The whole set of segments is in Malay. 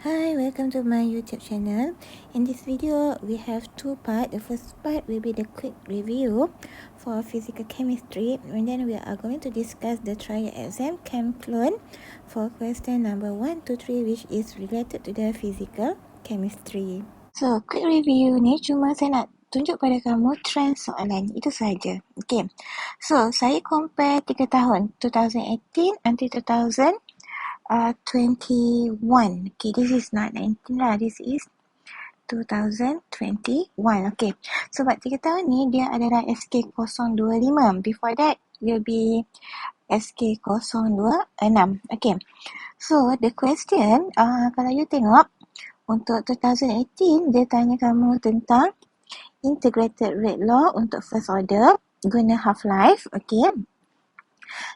Hi, welcome to my YouTube channel. In this video, we have two parts. The first part will be the quick review for physical chemistry, and then we are going to discuss the trial exam Chemclone for question number 1 to 3, which is related to the physical chemistry. So, quick review ni cuma saya nak tunjuk pada kamu trend soalan. Itu saja. Okay. So, saya compare 3 tahun, 2018 until 21. Okay, this is not 19 lah. This is 2021. Okay. Sebab 3 tahun ni dia adalah SK025. Before that, will be SK026. Okay. So, the question, kalau you tengok, untuk 2018, dia tanya kamu tentang integrated rate law untuk first order, guna half-life. Okay.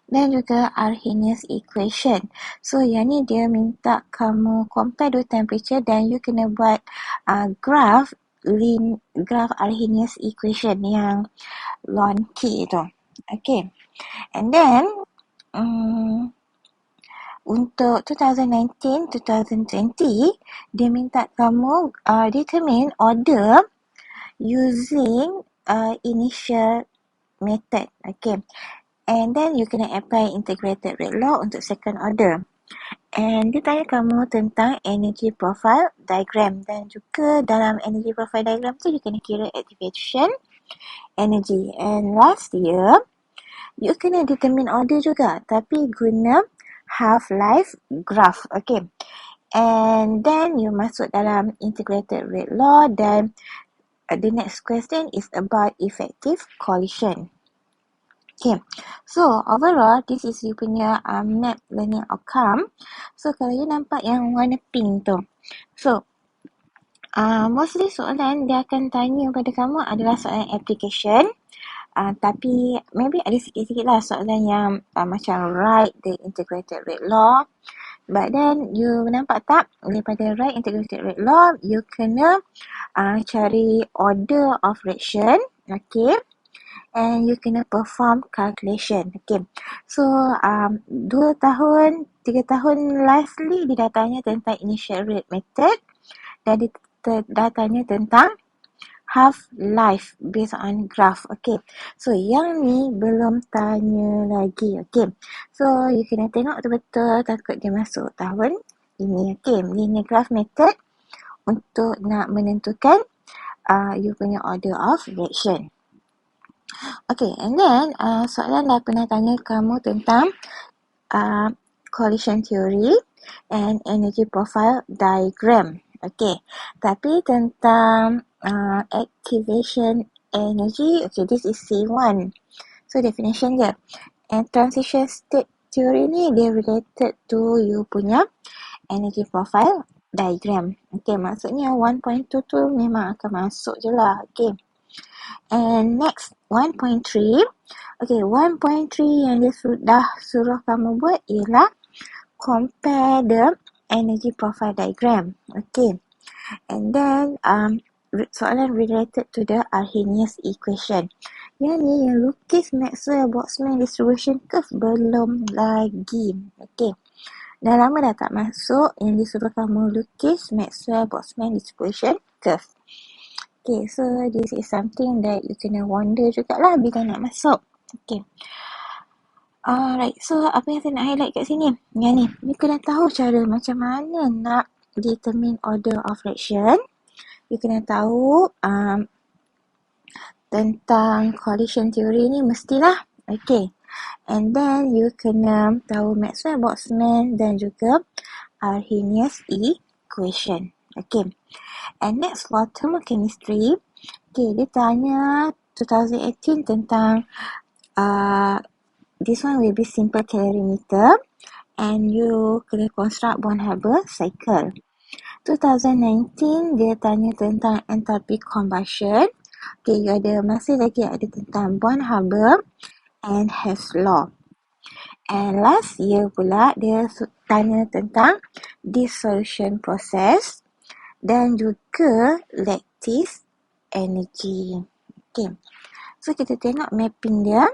Dan juga Arrhenius equation. So yang ni dia minta kamu compare dua temperature dan you kena buat graph Arrhenius equation yang ln K tu. Okay. And then untuk 2019-2020 dia minta kamu determine order using initial method. Okay. And then you kena apply integrated rate law untuk second order. And dia tanya kamu tentang energy profile diagram. Dan juga dalam energy profile diagram tu, you kena kira activation energy. And last year, you kena determine order juga. Tapi guna half-life graph. Okay. And then you masuk dalam integrated rate law. Dan the next question is about effective collision. Okay, so overall, this is you punya map learning outcome. So, kalau you nampak yang warna pink tu. So, mostly soalan dia akan tanya pada kamu adalah soalan application. Tapi, maybe ada sikit-sikit lah soalan yang macam write the integrated rate law. But then, you nampak tak? Daripada write integrated rate law, you kena cari order of reaction. Okay. And you kena perform calculation. Okay. So, 2 tahun, 3 tahun lastly, dia dah tanya tentang initial rate method. Dan dia dah tanya tentang half-life based on graph. Okay. So, yang ni belum tanya lagi. Okay. So, you kena tengok betul-betul takut dia masuk tahun ini. Okay. Linear graph method untuk nak menentukan you punya order of reaction. Okay, and then soalan dah pernah tanya kamu tentang collision theory and energy profile diagram. Okay, tapi tentang activation energy, okay, this is C1. So, definition dia. And transition state theory ni, dia related to you punya energy profile diagram. Okay, maksudnya 1.2 tu memang akan masuk je lah. Okay. And next, 1.3. Okay, 1.3 yang dia suruh kamu buat ialah compare the energy profile diagram. Okay. And then, soalan related to the Arrhenius equation. Yang ni, yang lukis Maxwell-Boltzmann distribution curve belum lagi. Okay. Dah lama dah tak masuk yang disuruh kamu lukis Maxwell-Boltzmann distribution curve. Okay, so this is something that you kena wonder jugalah bila nak masuk. Okay. Alright, so apa yang saya nak highlight kat sini? Yang ni, you kena tahu cara macam mana nak determine order of reaction. You kena tahu tentang collision theory ni mestilah. Okay. And then you kena tahu Maxwell-Boltzmann dan juga Arrhenius equation. Okay. And next for thermochemistry, okay, dia tanya 2018 tentang this one will be simple calorimeter and you kena construct Born-Haber cycle. 2019 dia tanya tentang enthalpy combustion. Okay, you ada masih lagi ada tentang Born-Haber and Hess law. And last year pula dia tanya tentang dissolution process dan juga lattice energy. Okay. So, kita tengok mapping dia.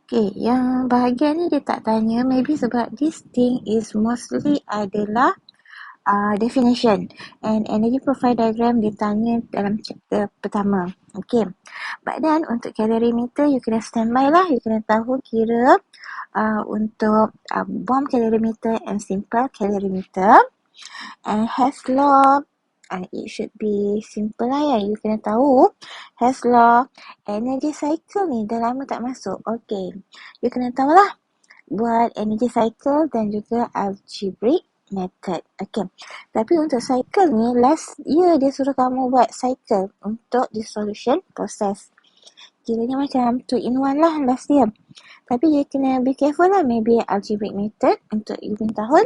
Okay, yang bahagian ni dia tak tanya. Maybe sebab this thing is mostly adalah definition. And energy profile diagram dia tanya dalam chapter pertama. Okay. But then untuk calorimeter, you kena standby lah. You kena tahu kira untuk bomb calorimeter and simple calorimeter. And Hess law, it should be simple lah ya. You kena tahu Hess law, energy cycle ni dah lama tak masuk. Okay. You kena tahu lah buat energy cycle dan juga algebraic method. Okay. Tapi untuk cycle ni, last year dia suruh kamu buat cycle untuk dissolution process. Kiranya macam 2-in-1 lah last year. Tapi you kena be careful lah. Maybe algebraic method untuk you punya tahun.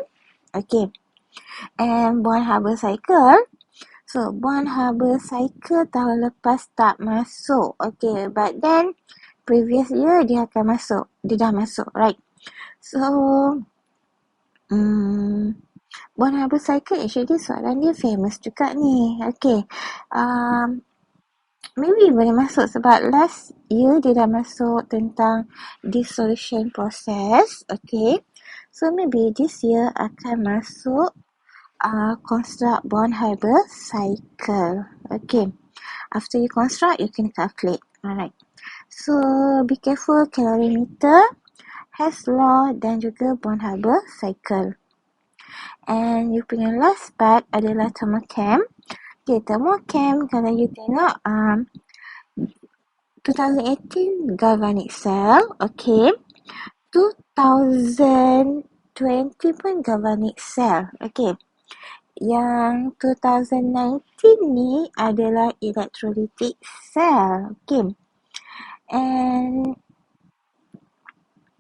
Okay. And Born-Haber cycle. So, Born-Haber cycle tahun lepas tak masuk. Okay. But then, previous year dia akan masuk. Dia dah masuk, right? So, Born-Haber cycle actually soalan dia famous juga ni. Okay. Maybe boleh masuk sebab last year dia dah masuk tentang dissolution process. Okay. So, maybe this year akan masuk construct Born-Haber cycle. Okay. After you construct, you can calculate. Alright. So, be careful calorimeter, Hess law dan juga Born-Haber cycle. And you punya last part adalah thermochem. Okay, thermochem kalau you tengok 2018 galvanic cell. Okay. 2020 pun galvanic cell. Okay. Yang 2019 ni adalah electrolytic cell. Okay. And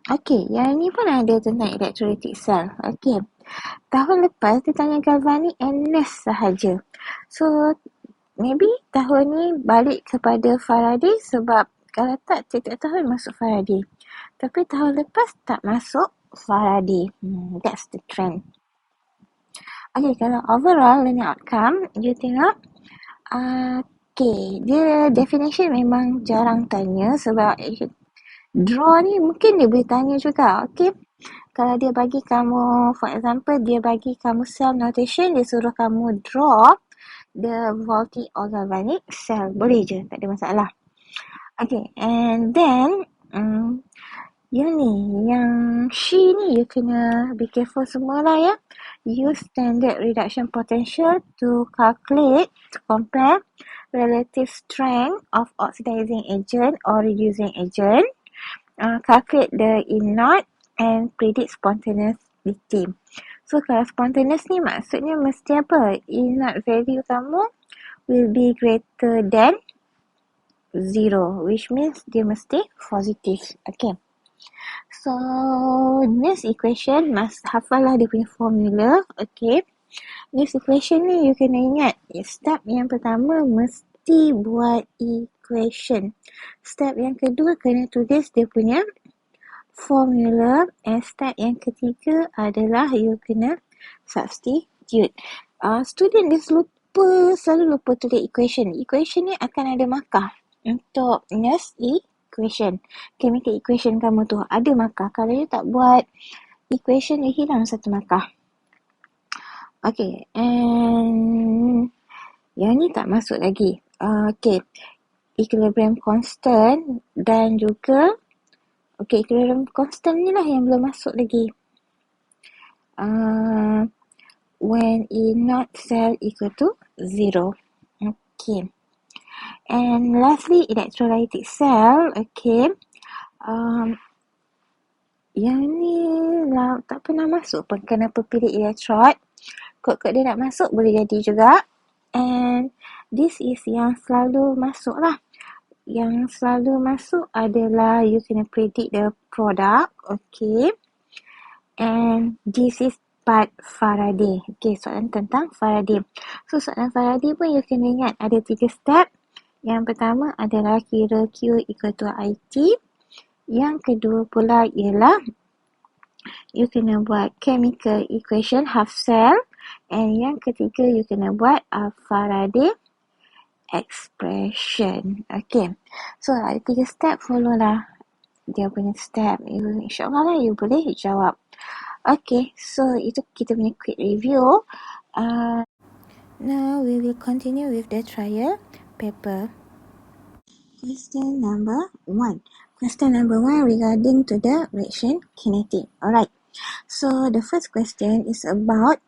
okay, yang ni pun ada tentang electrolytic cell. Okay. Tahun lepas dia tanya galvanic and nest sahaja. So, maybe tahun ni balik kepada Faraday sebab kalau tak, tiap-tiap tahun masuk Faraday. Tapi tahun lepas tak masuk Faraday. That's the trend. Okay, kalau overall learning outcome, you tengok, okay, dia definition memang jarang tanya sebab draw ni mungkin dia boleh tanya juga, okay. Kalau dia bagi kamu, for example, dia bagi kamu cell notation, dia suruh kamu draw the voltaic or galvanic cell. Boleh je, tak ada masalah. Okay, and then, yang she ni, you kena be careful semua lah ya. Use standard reduction potential to calculate, to compare relative strength of oxidizing agent or reducing agent. Calculate the E0 and predict spontaneity. So, kalau spontaneous ni maksudnya mesti apa? E0 value kamu will be greater than 0, which means dia mesti positive. Okay. So, this equation, hafal lah dia punya formula. Okay. This equation ni you kena ingat. Step yang pertama mesti buat equation. Step yang kedua kena tulis dia punya formula. And step yang ketiga adalah you kena substitute. Student dia selalu lupa tulis equation. Equation ni akan ada markah. Untuk next equation, chemical equation kamu tu ada markah. Kalau you tak buat equation, you hilang satu markah. Okay, and yang ni tak masuk lagi. Okay, equilibrium constant dan juga equilibrium constant ni lah yang belum masuk lagi. When E0 cell equal to 0. Okay. And lastly, electrolytic cell. Okay. Yang ni lah tak pernah masuk pun. Kenapa pilih electrode? Kod dia nak masuk boleh jadi juga. And this is yang selalu masuk lah. Yang selalu masuk adalah you kena predict the product. Okay. And this is part Faraday. Okay, soalan tentang Faraday. So, soalan Faraday pun you kena ingat ada 3 step. Yang pertama adalah kira Q equal to IT. Yang kedua pula ialah you kena buat chemical equation half cell. And yang ketiga you kena buat Faraday expression. Okay. So, ada 3 step, follow lah dia punya step. InsyaAllah lah you boleh jawab. Okay, so itu kita punya quick review. Now we will continue with the trial paper. Question number 1. Question number 1 regarding to the reaction kinetic. Alright. So the first question is about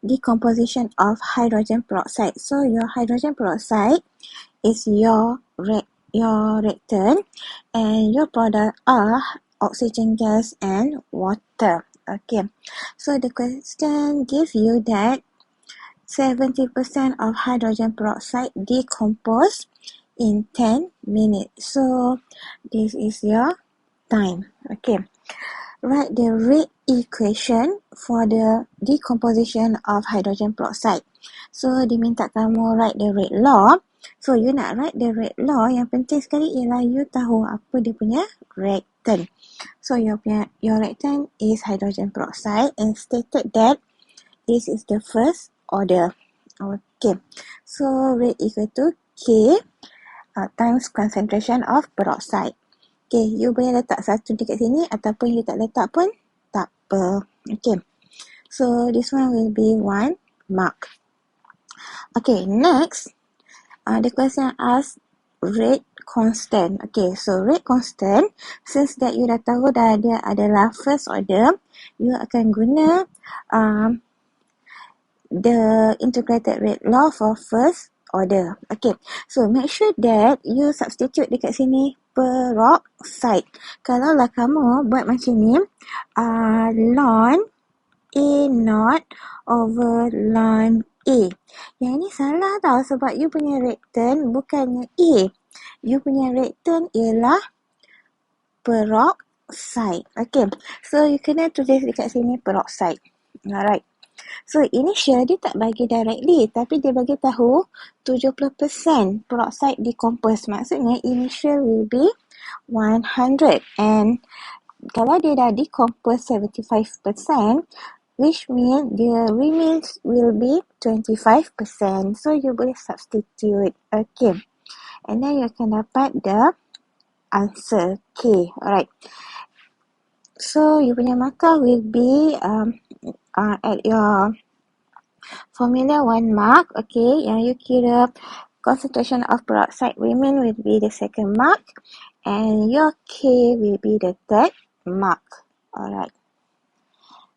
decomposition of hydrogen peroxide. So your hydrogen peroxide is your reactant, and your product are oxygen gas and water. Okay. So the question gives you that 70% of hydrogen peroxide decompose in 10 minutes. So this is your time. Okay. Write the rate equation for the decomposition of hydrogen peroxide. So diminta kamu write the rate law. So you nak write the rate law, yang penting sekali ialah you tahu apa dia punya reactant. So your reactant is hydrogen peroxide and stated that this is the first order. Okay. So rate equal to K times concentration of peroxide. Okay, you boleh letak satu dekat sini ataupun you tak letak pun tak apa. Okay. So this one will be 1 mark. Okay, next. The question asks rate constant. Okay, so rate constant, since that you dah tahu dah dia adalah first order, you akan guna the integrated rate law for first order. Okay, so make sure that you substitute dekat sini peroxide. Kalau lah kamu buat macam ni, ln A naught over ln A. Yang ni salah tau, sebab you punya reactant bukannya A. You punya reactant ialah peroxide. Okay, so you kena tulis dekat sini peroxide. Alright. So initial dia tak bagi directly, tapi dia bagi tahu 70% peroxide decompose. Maksudnya initial will be 100, and kalau dia dah decompose 75%, which means the remains will be 25%. So you boleh substitute. Okay, and then you akan dapat the answer K. Alright. So you punya marker will be at your formula 1 mark. Okay, yang you kira concentration of peroxide remain will be the second mark, and your K will be the third mark. Alright.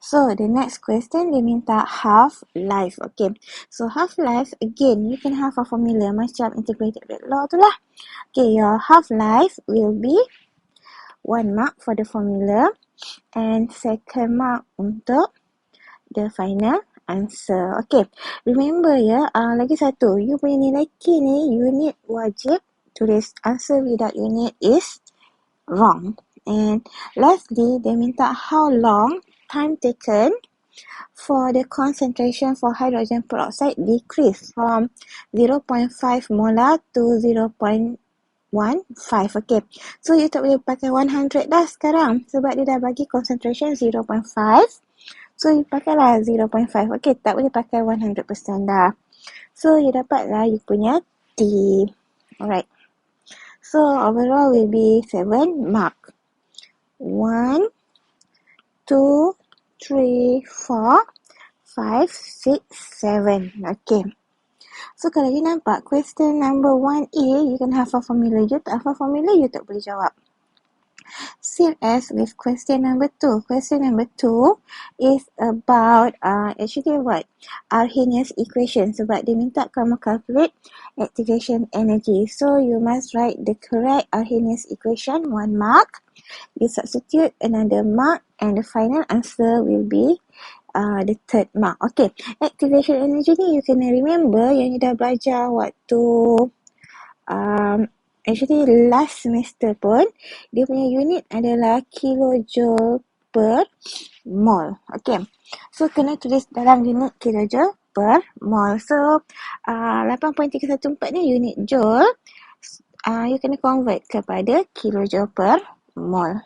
So the next question dia minta half-life. Okay, so half-life again you can have a formula macam integrated rate law tu lah. Okay, your half-life will be 1 mark for the formula and second mark untuk the final answer. Okay, remember ya, lagi satu, you punya nilai K ni unit wajib tulis. Answer without unit is wrong. And lastly, they minta how long time taken for the concentration for hydrogen peroxide decrease from 0.5 molar to 0.15. Okay, so you tak boleh pakai 100 dah sekarang sebab dia dah bagi concentration 0.5. So you pakailah 0.5. Okay, tak boleh pakai 100% dah. So you dapatlah you punya T. Alright. So overall will be 7 mark. 1, 2, 3, 4, 5, 6, 7. Okay. So kalau you nampak question number 1A, you can have a formula. You tak have a formula, you tak boleh jawab. Same as with question number 2. Question number 2 is about actually what? Arrhenius equation. Sebab dia minta kamu calculate activation energy. So you must write the correct Arrhenius equation, 1 mark. You substitute another mark, and the final answer will be the third mark. Okay, activation energy ni you kena remember yang you dah belajar waktu actually last semester pun, dia punya unit adalah kilojoule per mol. Okay, so kena tulis dalam unit kilojoule per mol. So 8.314 ni unit joule, you kena convert kepada kilojoule per mol.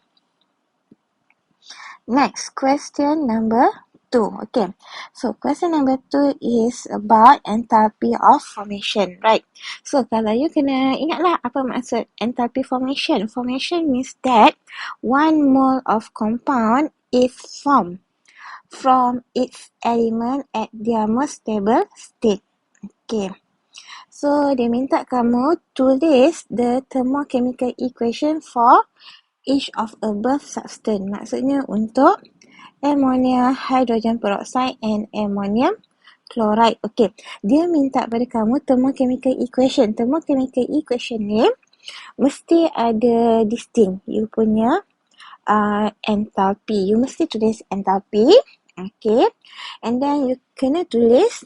Next, question number 2. Okay, so question number 2 is about enthalpy of formation, right? So kalau you kena ingatlah apa maksud enthalpy formation. Formation means that 1 mole of compound is formed from its element at their most stable state. Okay. So, dia minta kamu tulis the thermochemical equation for each of above substance. Maksudnya untuk ammonia, hydrogen peroxide and ammonium chloride. Okay. Dia minta pada kamu thermochemical equation. Thermochemical equation ni mesti ada this thing. You punya enthalpy. You mesti tulis enthalpy. Okay. And then you kena tulis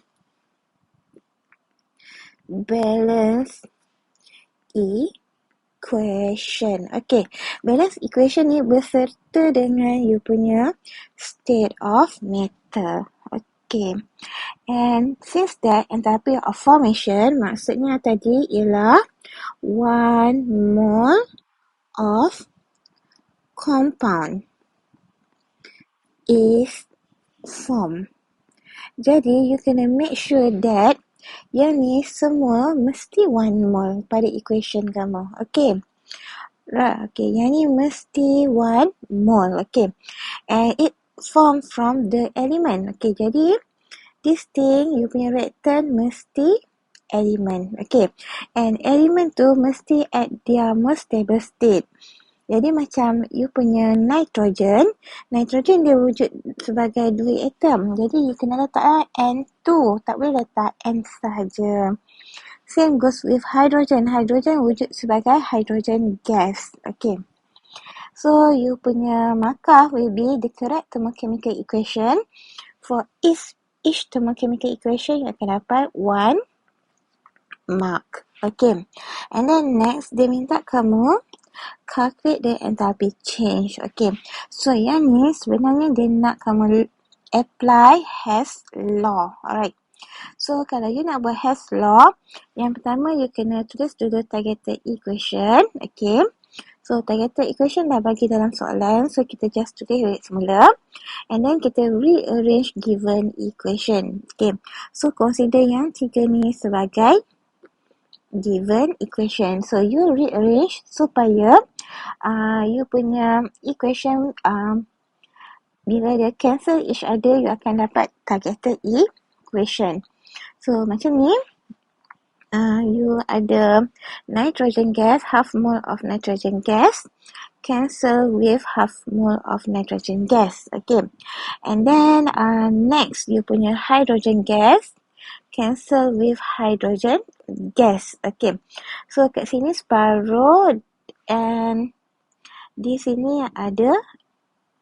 balance equation. Okay. Balance equation ni berserta dengan you punya state of matter. Okay. And since that enthalpy of formation maksudnya tadi ialah 1 mole of compound is formed. Jadi, you kena make sure that yang ni semua mesti 1 mole pada equation kamu. Okay. Right. Okay. Yang ni mesti 1 mole. Okay. And it formed from the element. Okay. Jadi, this thing, you punya reactant mesti element. Okay. And element tu mesti at their most stable state. Jadi macam you punya nitrogen dia wujud sebagai 2 atom. Jadi you kena letak N2, tak boleh letak N sahaja. Same goes with hydrogen. Hydrogen wujud sebagai hydrogen gas. Okay. So you punya markah will be the correct thermochemical equation. For each thermochemical equation you akan dapat 1 mark. Okay. And then next dia minta kamu calculate the enthalpy change. Okay. So, yang ni sebenarnya dia nak kamu apply Hess law. Alright. So, kalau you nak buat Hess law, yang pertama you kena tulis dulu targeted equation. Okay. So, targeted equation dah bagi dalam soalan. So, kita just tulis balik semula. And then kita rearrange given equation. Okay. So, consider yang 3 ni sebagai given equation. So, you rearrange supaya you punya equation bila dia cancel each other, you akan dapat targeted equation. So, macam ni, you ada nitrogen gas, half mole of nitrogen gas, cancel with half mole of nitrogen gas. Okay. And then, next, you punya hydrogen gas, cancel with hydrogen gas. Okay. So, kat sini separuh and di sini ada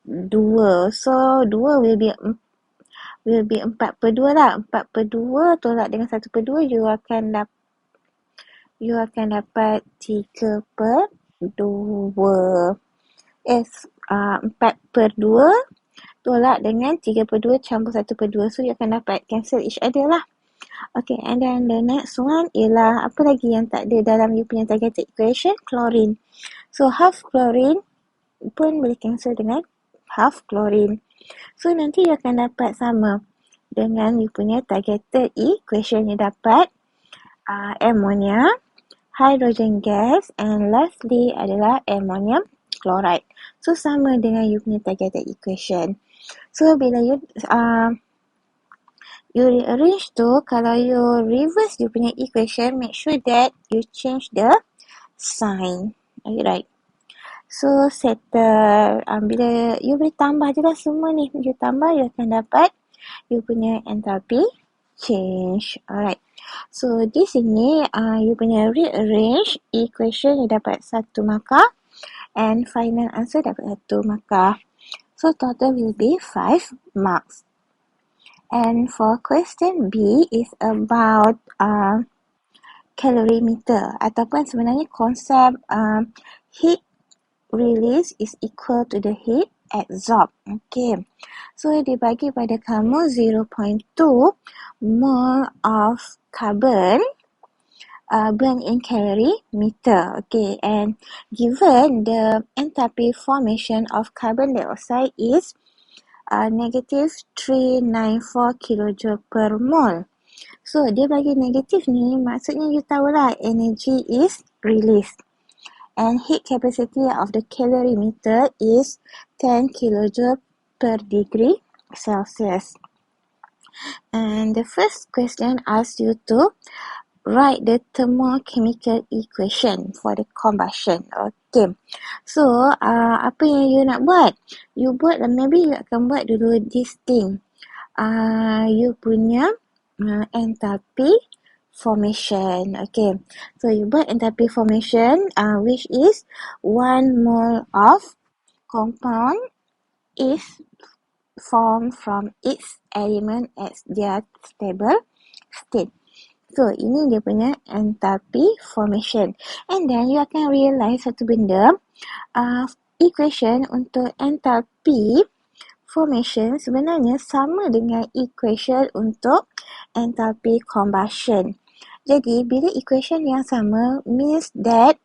2. So, 2 will be 4/2 lah. 4/2 tolak dengan 1/2 you akan dapat 3/2. 4/2 tolak dengan 3/2 campur 1/2. So, you akan dapat cancel each other lah. Okay, and then the next one ialah apa lagi yang tak ada dalam you punya targeted equation? Chlorine. So, half chlorine pun boleh cancel dengan half chlorine. So, nanti you akan dapat sama dengan you punya targeted equation. You dapat ammonia, hydrogen gas and lastly adalah ammonium chloride. So, sama dengan you punya targeted equation. So, bila you rearrange tu, kalau you reverse you punya equation, make sure that you change the sign. Alright. So, settle. Bila you boleh tambah je lah semua ni. You tambah, you akan dapat you punya enthalpy change. Alright. So, di sini, you punya rearrange equation, you dapat 1 markah. And final answer dapat 1 markah. So, total will be 5 marks. And for question B is about calorimeter ataupun sebenarnya konsep heat release is equal to the heat absorbed. Okay. So, dibagi pada kamu 0.2 mole of carbon burn in calorimeter. Okay. And given the enthalpy formation of carbon dioxide is negative 394 kJ per mole. So, dia bagi negatif ni, maksudnya you tahulah energy is released. And heat capacity of the calorimeter is 10 kJ per degree Celsius. And the first question asks you to write the thermochemical equation for the combustion. Okay. So, apa yang you nak buat? You buat, maybe you akan buat dulu this thing. You punya enthalpy formation. Okay. So, you buat enthalpy formation, which is 1 mole of compound is formed from its element at their stable state. So, ini dia punya enthalpy formation. And then, you akan realize satu benda, equation untuk enthalpy formation sebenarnya sama dengan equation untuk enthalpy combustion. Jadi, bila equation yang sama, means that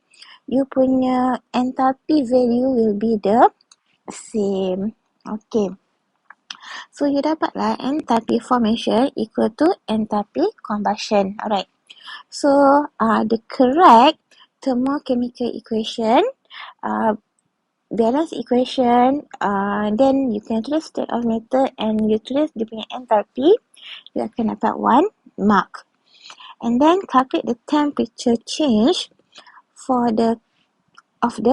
you punya enthalpy value will be the same. Okay. So, you dapatlah enthalpy formation equal to enthalpy combustion. Alright. So, the correct thermochemical equation, balance equation, then you can tulis state of matter and you tulis dia punya enthalpy, you akan dapat 1 mark. And then, calculate the temperature change for the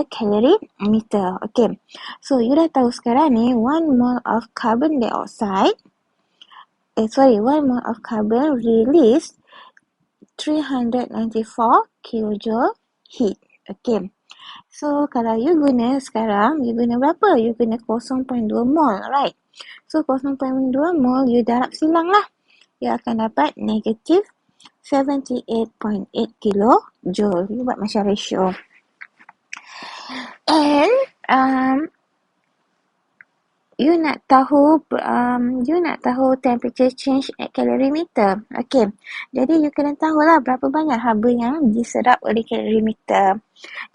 calorimeter. Okay. So, you dah tahu sekarang ni 1 mole of carbon dioxide, 1 mole of carbon release 394 kilojoule heat. Okay. So, kalau you guna sekarang, you guna berapa? You guna 0.2 mole, right? So, 0.2 mole, you darab silang lah. You akan dapat negative 78.8 kilojoule. You buat macam ratio. And you nak tahu temperature change at calorimeter. Okay. Jadi you kena tahulah berapa banyak haba yang diserap oleh calorimeter.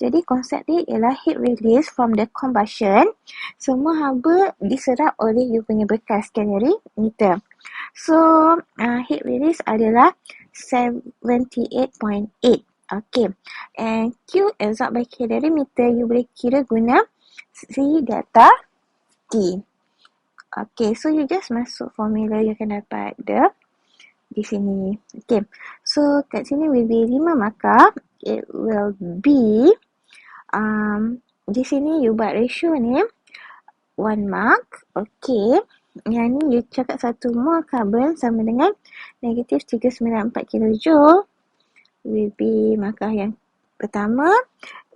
Jadi konsep dia ialah heat release from the combustion. Semua haba diserap oleh you punya bekas calorimeter. So heat release adalah 78.8. Okay. And Q absorbed by calorimeter, you boleh kira guna C delta T. Okay, so you just masuk formula, you akan dapat di sini. Okay, so kat sini will be 5 markah. It will be, di sini you buat ratio ni 1 mark. Okay, yang ni you cakap 1 mole carbon sama dengan negative 394 kilojoule. Will be markah yang pertama.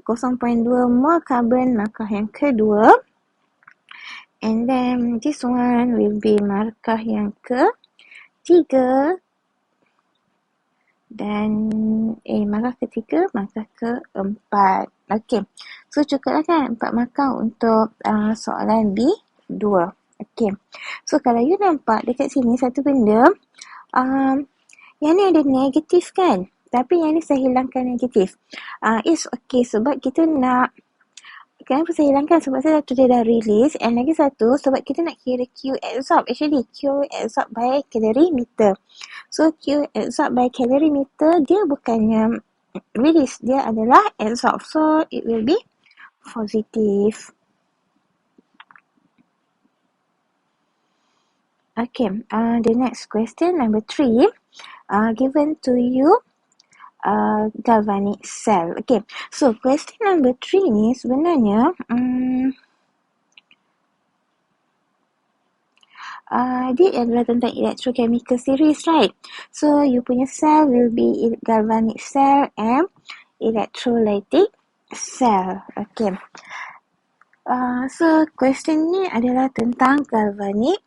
0.2 mole carbon markah yang kedua. And then this one will be markah yang ketiga. Dan markah ketiga, markah keempat. Okay. So cukuplah kan 4 markah untuk soalan B2. Okay. So kalau you nampak dekat sini satu benda, yang ni ada negatif kan? Tapi yang ni saya hilangkan negatif. It's okay sebab kita nak, kenapa saya hilangkan? Sebab saya tu dia dah release. And lagi satu, sebab kita nak kira Q absorb. Actually, Q absorb by calorimeter. So, Q absorb by calorimeter, dia bukannya release. Dia adalah absorb. So, it will be positive. Okay, the next question, number 3. Given to you, galvanic cell. Okay, so question number 3 ni sebenarnya dia adalah tentang electrochemical series, right? So you punya cell will be galvanic cell and electrolytic cell. Okay, so question ni adalah tentang galvanic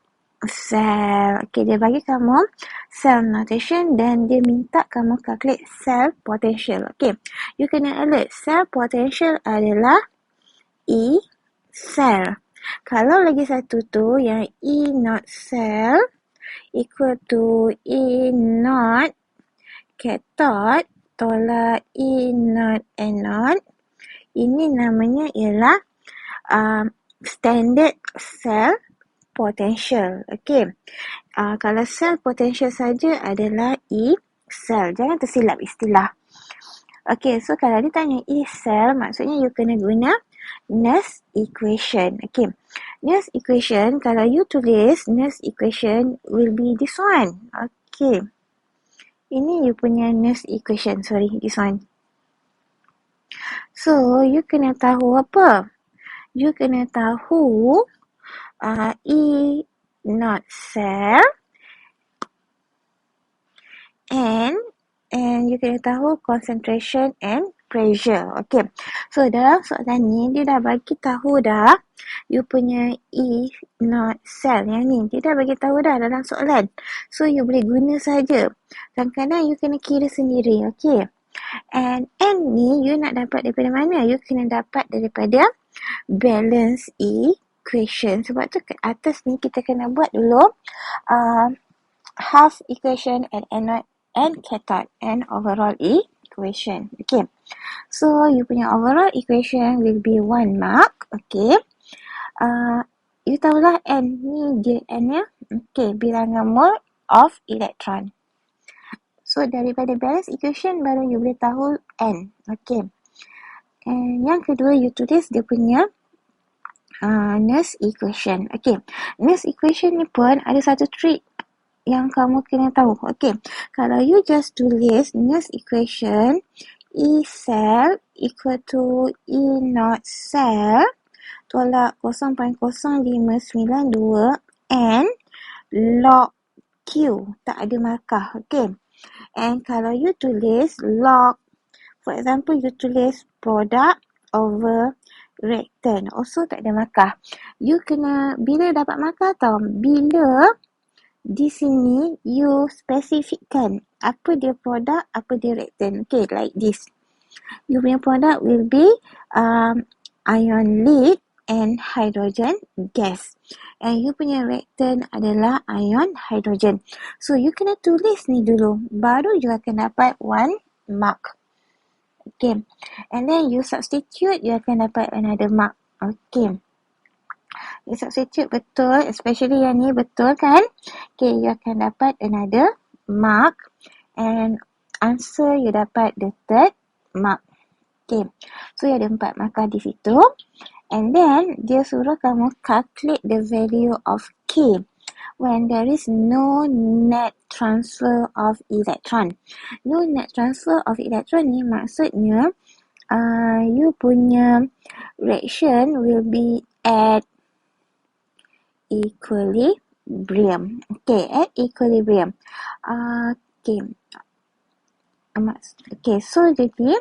cell. Okay, dia bagi kamu cell notation dan dia minta kamu calculate cell potential. Okay, you kena alert cell potential adalah E cell. Kalau lagi satu tu yang E not cell equal to E not cathode tolak E not anode, ini namanya ialah standard cell potential. Okay. Kalau cell potential saja adalah E cell. Jangan tersilap istilah. Okay, so kalau dia tanya E cell, maksudnya you kena guna Nernst equation. Okay. Nernst equation, kalau you tulis, Nernst equation will be this one. Okay. Ini you punya Nernst equation, sorry, this one. So, you kena tahu apa? You kena tahu E not cell and you kena tahu concentration and pressure. Okay. So, dalam soalan ni, dia dah bagi tahu dah you punya E not cell yang ni. Dia dah bagi tahu dah dalam soalan. So, you boleh guna saja. Kadang-kadang you kena kira sendiri. Okay. And ni you nak dapat daripada mana? You kena dapat daripada balance equation. Sebab tu kat atas ni kita kena buat dulu half equation and anode and cathode and overall equation. Okay. So, you punya overall equation will be 1 mark. Okay. You tahulah N ni dia N ya. Okay. Bilangan mole of electron. So, daripada balance equation baru you boleh tahu N. Okay. And yang kedua, you tulis dia punya Nernst equation. Okay. Nernst equation ni pun ada satu trick yang kamu kena tahu. Okay. Kalau you just tulis Nernst equation, E cell equal to E not cell, tolak 0.0592 and log Q. Tak ada markah. Okay. And kalau you tulis log, for example, you tulis product over reactant, also tak ada markah. You kena, bila dapat markah tau, bila di sini you spesifikkan apa dia produk, apa dia reactant. Okay, like this. You punya product will be ion lead and hydrogen gas. And you punya reactant adalah ion hydrogen. So, you kena tulis ni dulu. Baru you akan dapat 1 mark. Okay. And then you substitute, you akan dapat another mark. Okay. You substitute betul, especially yang ni betul kan? Okay, you akan dapat another mark. And answer you dapat the third mark. Okay. So, you ada 4 markah di situ. And then, dia suruh kamu calculate the value of K when there is no net transfer of electron. No net transfer of electron ni maksudnya you punya reaction will be at equilibrium. Okay, at equilibrium. Okay. Okay, so jadi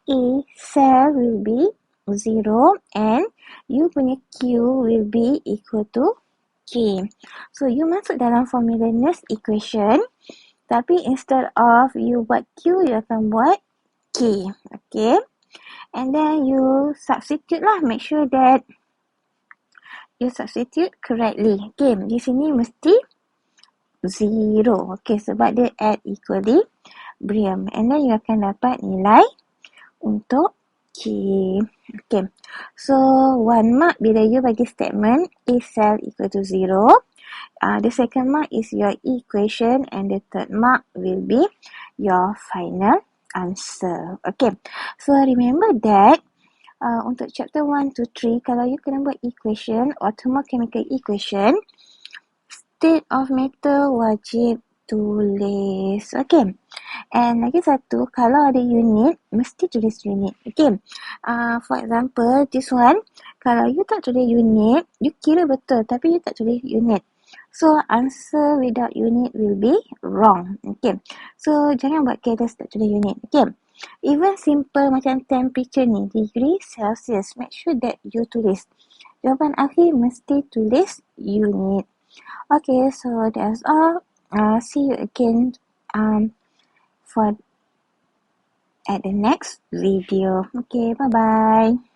E cell will be 0 and you punya Q will be equal to K. So, you masuk dalam formula Nernst equation, tapi instead of you buat Q, you akan buat K. Okay. And then you substitute lah. Make sure that you substitute correctly. Okay. Di sini mesti 0. Okay. Sebab dia at equilibrium. And then you akan dapat nilai untuk K. Okay. So, 1 mark bila you bagi statement E cell equal to 0. The second mark is your equation and the third mark will be your final answer. Okay. So, remember that untuk chapter 1 to 3, kalau you kena buat equation or thermochemical equation, state of matter wajib tulis. Okay. And lagi satu, kalau ada unit, mesti tulis unit. Okay. For example, this one, kalau you tak tulis unit, you kira betul tapi you tak tulis unit. So, answer without unit will be wrong. Okay. So, jangan buat careless tak tulis unit. Okay. Even simple macam temperature ni, degree Celsius, make sure that you tulis. Jawapan akhir mesti tulis unit. Okay, so that's all. See you again for at the next video. Okay, bye-bye.